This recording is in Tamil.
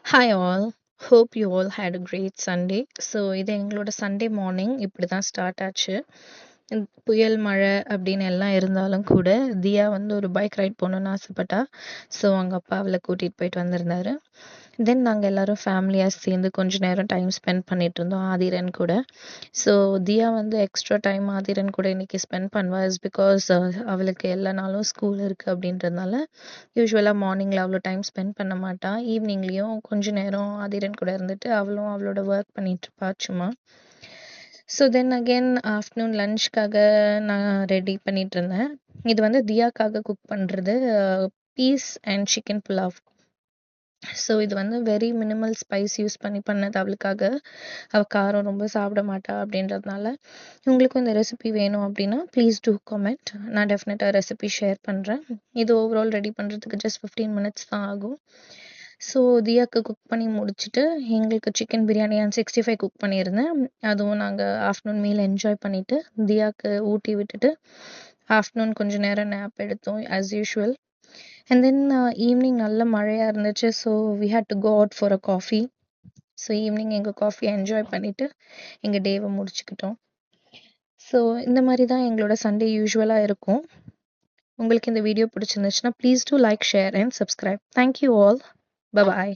Hi all. Hope you all had a great Sunday. இது எங்களோட சண்டே மார்னிங் இப்படி தான் ஸ்டார்ட் ஆச்சு. புயல், மழை அப்படின்னு எல்லாம் இருந்தாலும் கூட தியா வந்து ஒரு பைக் ரைட் போகணுன்னு ஆசைப்பட்டா. அவங்க அப்பா அவளை கூட்டிகிட்டு போயிட்டு வந்திருந்தாரு. தென் நாங்கள் எல்லாரும் ஃபேமிலியாக சேர்ந்து கொஞ்ச நேரம் டைம் ஸ்பெண்ட் பண்ணிட்டு இருந்தோம் ஆதிரன் கூட. தியா வந்து எக்ஸ்ட்ரா டைம் ஆதிரன் கூட இன்னைக்கு ஸ்பெண்ட் பண்ணுவா பிகாஸ் அவளுக்கு எல்லா நாளும் ஸ்கூல் இருக்குது அப்படின்றதுனால யூஸ்வலாக மார்னிங்கில் அவ்வளோ டைம் ஸ்பெண்ட் பண்ண மாட்டா. ஈவினிங்லேயும் கொஞ்ச நேரம் ஆதிரன் கூட இருந்துட்டு அவளும் அவளோட ஒர்க் பண்ணிட்டு இருப்பா சும்மா. தென் அகெயின் ஆஃப்டர்நூன் லஞ்ச்க்காக நான் ரெடி பண்ணிட்டு இருந்தேன். இது வந்து தியாக்காக குக் பண்ணுறது பீஸ் அண்ட் சிக்கன் புலாவ். இது வந்து வெரி மினிமல் ஸ்பைஸ் யூஸ் பண்ணது அவளுக்காக. அவள் காரம் ரொம்ப சாப்பிட மாட்டா அப்படின்றதுனால. உங்களுக்கும் இந்த ரெசிபி வேணும் அப்படின்னா ப்ளீஸ் டூ கமெண்ட். நான் டெஃபினட்டாக ரெசிபி ஷேர் பண்ணுறேன். இது ஓவரால் ரெடி பண்ணுறதுக்கு ஜஸ்ட் 15 மினிட்ஸ் தான் ஆகும். தியாக்கு குக் பண்ணி முடிச்சுட்டு எங்களுக்கு சிக்கன் பிரியாணி அண்ட் 65 குக் பண்ணியிருந்தேன். அதுவும் நாங்கள் ஆஃப்டர்நூன் மீல் என்ஜாய் பண்ணிவிட்டு தியாக்கு ஊட்டி விட்டுட்டு ஆஃப்டர்நூன் கொஞ்சம் நேரம் நேப் எடுத்தோம் as usual. And then evening நல்ல மழையாக இருந்துச்சு. We had to go out for a coffee. Evening எங்கள் காஃபியை என்ஜாய் பண்ணிவிட்டு எங்கள் டேவை முடிச்சுக்கிட்டோம். இந்த மாதிரி தான் எங்களோட சண்டே யூஸ்வலாக இருக்கும். உங்களுக்கு இந்த வீடியோ பிடிச்சிருந்துச்சுன்னா please do like, share and subscribe. Thank you all. By.